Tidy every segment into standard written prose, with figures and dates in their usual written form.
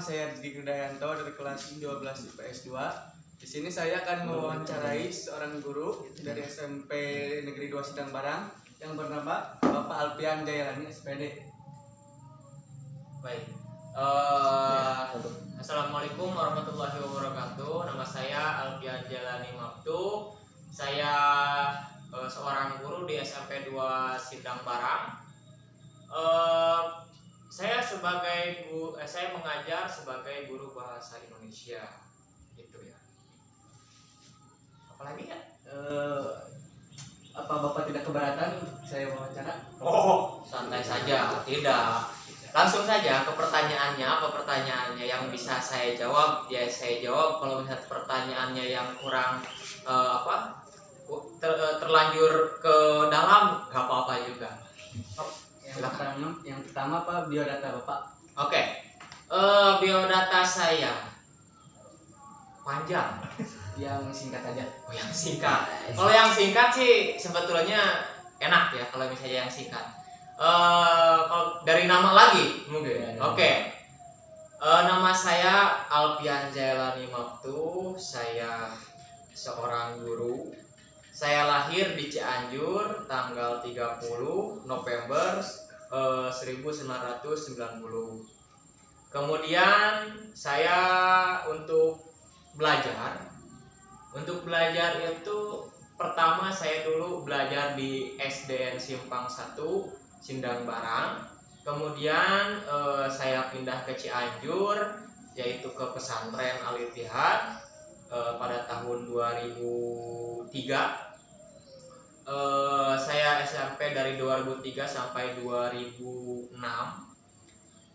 saya Rizky Kridayanto dari kelas 12 IPS 2. Di sini saya akan mewawancarai seorang guru dari SMP Negeri 2 Sindang Barang yang bernama Bapak Alpian Jayalani SPD. Baik. Assalamualaikum warahmatullahi wabarakatuh. Nama saya Alpian Jayalani Mabtu. Saya seorang guru di SMP 2 Sindang Barang. Saya mengajar sebagai guru bahasa Indonesia, gitu ya. Apalagi ya? Apa Bapak tidak keberatan saya wawancara? Oh, santai saja, tidak. Langsung saja ke pertanyaannya. Apa pertanyaannya yang bisa saya jawab? Ya saya jawab. Kalau misalnya pertanyaannya yang kurang terlanjur ke dalam, nggak apa-apa juga. Yang pertama apa biodata Bapak? Oke. Biodata saya panjang. Yang singkat aja. Oh, yang singkat. Kalau yang singkat sih sebetulnya enak ya kalau misalnya yang singkat. Kalau dari nama lagi mungkin. Oke. Nama saya Alpian Jayalani Mabtu. Saya seorang guru. Saya lahir di Cianjur tanggal 30 November 1990. Kemudian saya untuk belajar itu pertama saya dulu belajar di SDN Simpang 1 Sindang Barang. Kemudian saya pindah ke Cianjur, yaitu ke pesantren Al-Ittihad pada tahun 2003. Saya SMP dari 2003 sampai 2006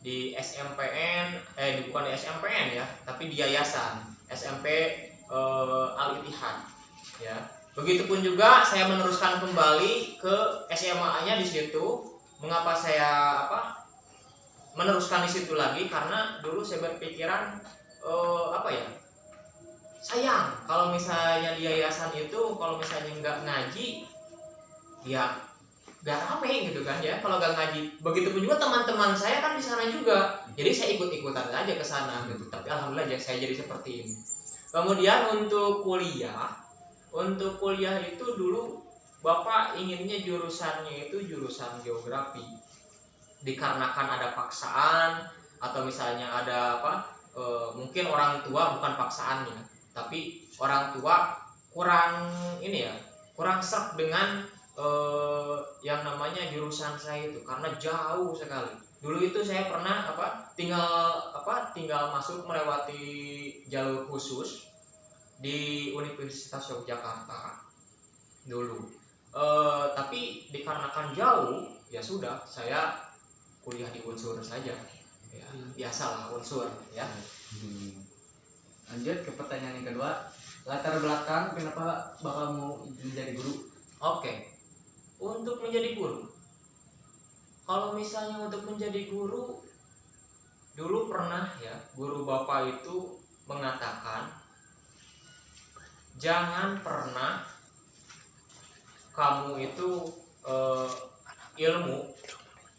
di SMPN, bukan di SMPN ya, tapi di yayasan SMP Al-Ittihad ya. Begitupun juga saya meneruskan kembali ke SMA-nya di situ. Mengapa saya meneruskan di situ lagi? Karena dulu saya berpikiran sayang kalau misalnya di yayasan itu kalau misalnya nggak ngaji ya nggak rame gitu kan ya, kalau nggak ngaji. Begitupun juga teman-teman saya kan di sana juga, jadi saya ikut-ikutan aja ke sana gitu. Tapi alhamdulillah saya jadi seperti ini. Kemudian untuk kuliah itu dulu Bapak inginnya jurusannya itu jurusan geografi, dikarenakan ada paksaan atau misalnya ada mungkin orang tua, bukan paksaannya tapi orang tua kurang serp dengan yang namanya jurusan saya itu, karena jauh sekali. Dulu itu saya pernah tinggal masuk melewati jalur khusus di Universitas Yogyakarta dulu. Tapi dikarenakan jauh, ya sudah saya kuliah di Unsur saja. Ya, biasalah Unsur ya. Lanjut ke pertanyaan yang kedua. Latar belakang kenapa Bapak mau menjadi guru? Oke. Untuk menjadi guru, kalau misalnya untuk menjadi guru, dulu pernah ya guru Bapak itu mengatakan, jangan pernah kamu itu ilmu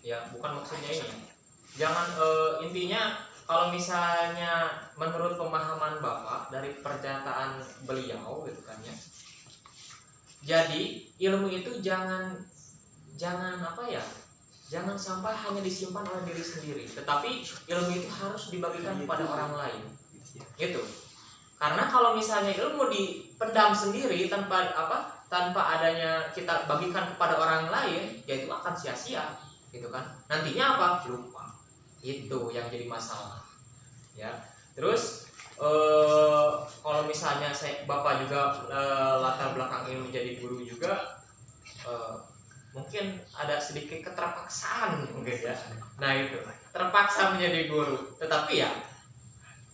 ya, bukan maksudnya ini, jangan intinya kalau misalnya menurut pemahaman Bapak dari pernyataan beliau gitu kan ya, jadi ilmu itu jangan sampai hanya disimpan oleh diri sendiri, tetapi ilmu itu harus dibagikan kepada orang lain gitu. Karena kalau misalnya ilmu dipendam sendiri tanpa adanya kita bagikan kepada orang lain, ya itu akan sia-sia gitu kan. Nantinya lupa. Itu yang jadi masalah ya. Terus kalau misalnya Bapak juga latar belakang ini menjadi guru juga, mungkin ada sedikit keterpaksaan mungkin ya. Nah itu terpaksa menjadi guru, tetapi ya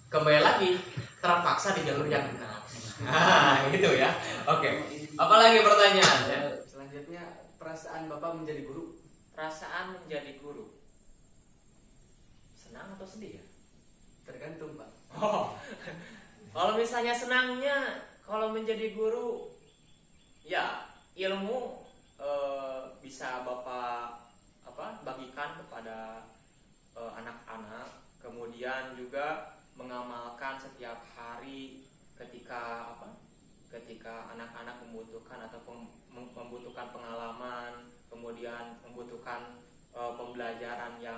kembali lagi terpaksa di jalur yang benar. Nah gitu ya. Oke. Apalagi pertanyaan ya? Selanjutnya, perasaan Bapak menjadi guru. Perasaan menjadi guru, senang atau sedih ya? Tergantung Pak. Oh, kalau misalnya senangnya, kalau menjadi guru, ya ilmu bisa Bapak bagikan kepada anak-anak, kemudian kemudian juga mengamalkan setiap hari ketika anak-anak membutuhkan atau membutuhkan pengalaman, kemudian membutuhkan pembelajaran yang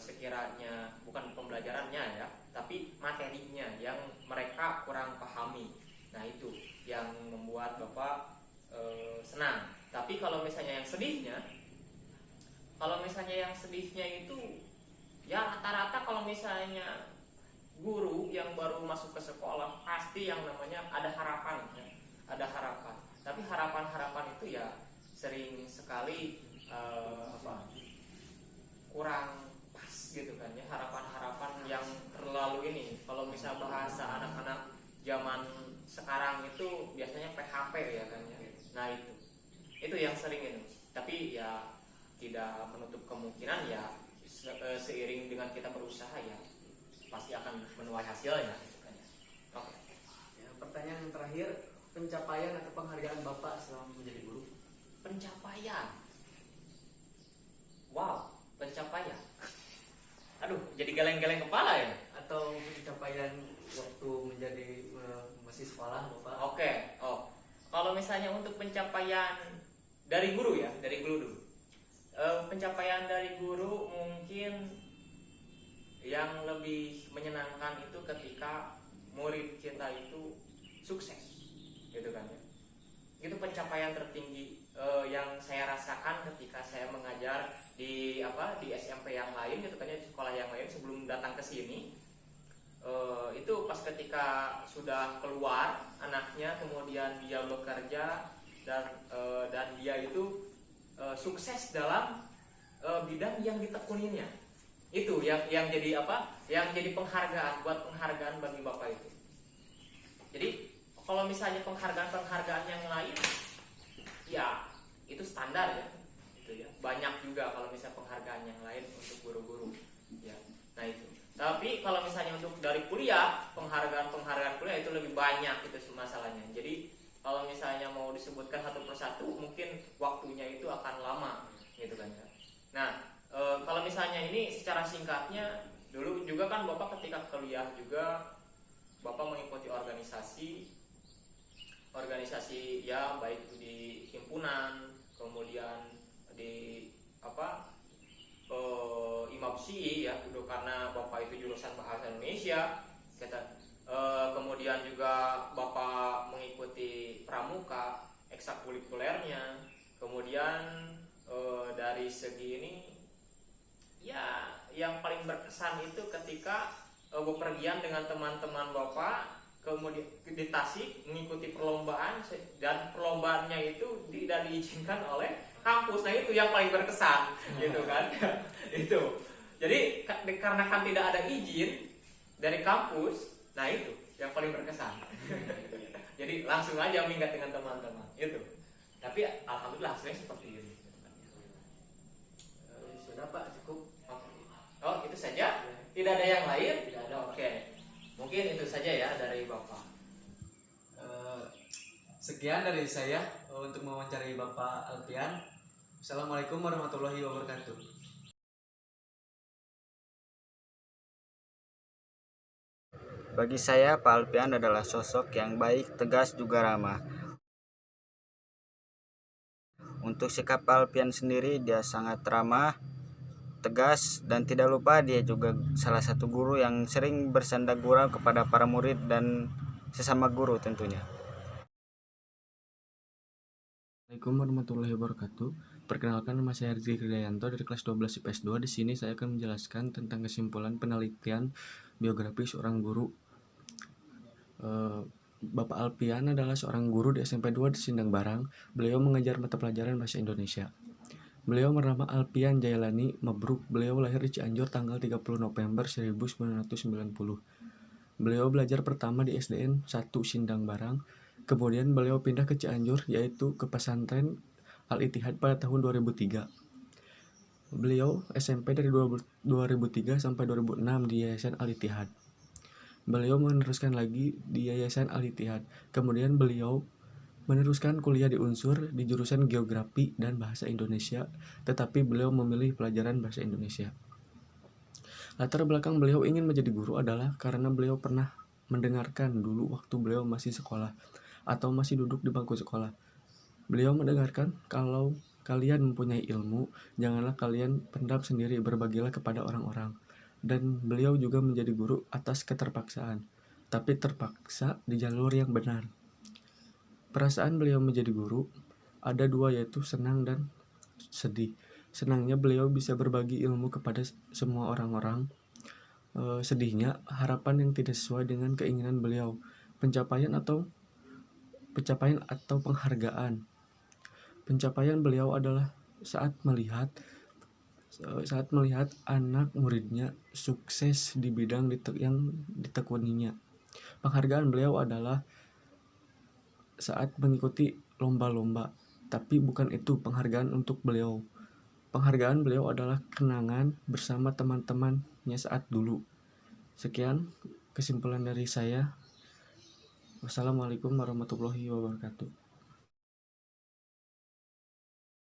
sekiranya bukan pembelajarannya ya, tapi materinya yang mereka kurang pahami. Nah itu yang membuat Bapak senang. Tapi kalau misalnya yang sedihnya itu ya rata-rata kalau misalnya guru yang baru masuk ke sekolah pasti yang namanya ada harapan ya. Ada harapan. Tapi harapan-harapan itu ya sering sekali kurang pas gitu kan ya, harapan-harapan yang terlalu ini. Kalau misal bahasa anak-anak zaman sekarang itu biasanya PHP ya kan ya. Nah itu yang sering itu. Tapi ya tidak menutup kemungkinan ya seiring dengan kita berusaha ya pasti akan menuai hasilnya gitu kan ya. Oke. Ya, pertanyaan yang terakhir, pencapaian atau penghargaan Bapak selama menjadi guru? Pencapaian. Wow, pencapaian. Aduh, jadi geleng-geleng kepala ya. Atau pencapaian waktu menjadi masih sekolah Bapak? Oke. Kalau misalnya untuk pencapaian dari guru ya, dari guru dulu. Pencapaian dari guru mungkin yang lebih menyenangkan itu ketika murid kita itu sukses, gitu kan ya. Itu pencapaian tertinggi yang saya rasakan ketika saya mengajar di SMP yang lain gitu kan ya, di sekolah yang lain sebelum datang ke sini. Itu pas ketika sudah keluar anaknya, kemudian dia bekerja dan dia itu sukses dalam bidang yang ditekuninya. Itu yang jadi yang jadi penghargaan bagi Bapak itu. Jadi kalau misalnya penghargaan yang lain ya itu standar ya, gitu ya. Banyak juga kalau misalnya penghargaan yang lain untuk guru-guru ya. Nah itu. Tapi kalau misalnya untuk dari kuliah, penghargaan kuliah itu lebih banyak itu masalahnya. Jadi kalau misalnya mau disebutkan satu persatu mungkin waktunya itu akan lama gitu kan ya. Nah, kalau misalnya ini secara singkatnya, dulu juga kan Bapak ketika kuliah juga Bapak mengikuti organisasi ya, baik itu di himpunan, kemudian di IMAPSI ya, itu karena Bapak itu jurusan Bahasa Indonesia. Kemudian juga Bapak mengikuti pramuka, ekstrakurikulernya. Kemudian dari segi ini ya yang paling berkesan itu ketika bepergian dengan teman-teman Bapak kemudian di Tasik mengikuti perlombaan, dan perlombaannya itu tidak diizinkan oleh kampus. Nah itu yang paling berkesan gitu kan. Itu jadi karena kan tidak ada izin dari kampus, nah itu yang paling berkesan. Jadi langsung aja minggat dengan teman-teman itu. Tapi alhamdulillah hasilnya seperti ini. Sudah Pak, cukup. Oh itu saja? Tidak ada yang lain? Tidak ada. Oke. Mungkin itu saja ya dari Bapak. Sekian dari saya untuk mewawancarai Bapak Alpian. Assalamualaikum warahmatullahi wabarakatuh. Bagi saya, Pak Alpian adalah sosok yang baik, tegas, juga ramah. Untuk sikap Pak Alpian sendiri, dia sangat ramah, tegas, dan tidak lupa dia juga salah satu guru yang sering bersanda gurau kepada para murid dan sesama guru tentunya. Assalamualaikum warahmatullahi wabarakatuh. Perkenalkan, nama saya Rizky Kridayanto dari kelas 12 IPS 2. Di sini saya akan menjelaskan tentang kesimpulan penelitian biografi seorang guru. Bapak Alpian adalah seorang guru di SMP 2 di Sindang Barang. Beliau mengajar mata pelajaran bahasa Indonesia. Beliau bernama Alpian Jailani Mabruk. Beliau lahir di Cianjur tanggal 30 November 1990. Beliau belajar pertama di SDN 1 Sindang Barang. Kemudian beliau pindah ke Cianjur, yaitu ke pesantren Al-Ittihad pada tahun 2003. Beliau SMP dari 2003 sampai 2006 di Yayasan Al-Ittihad. Beliau meneruskan lagi di Yayasan Al-Ittihad. Kemudian beliau meneruskan kuliah di Unsur di jurusan Geografi dan Bahasa Indonesia, tetapi beliau memilih pelajaran Bahasa Indonesia. Latar belakang beliau ingin menjadi guru adalah karena beliau pernah mendengarkan dulu waktu beliau masih sekolah atau masih duduk di bangku sekolah. Beliau mendengarkan, kalau kalian mempunyai ilmu, janganlah kalian pendam sendiri, berbagilah kepada orang-orang. Dan beliau juga menjadi guru atas keterpaksaan, tapi terpaksa di jalur yang benar. Perasaan beliau menjadi guru ada dua, yaitu senang dan sedih. Senangnya beliau bisa berbagi ilmu kepada semua orang-orang. Sedihnya harapan yang tidak sesuai dengan keinginan beliau, pencapaian atau penghargaan. Pencapaian beliau adalah saat melihat anak muridnya sukses di bidang yang ditekuninya. Penghargaan beliau adalah saat mengikuti lomba-lomba, tapi bukan itu penghargaan untuk beliau. Penghargaan beliau adalah kenangan bersama teman-temannya saat dulu. Sekian kesimpulan dari saya. Wassalamualaikum warahmatullahi wabarakatuh.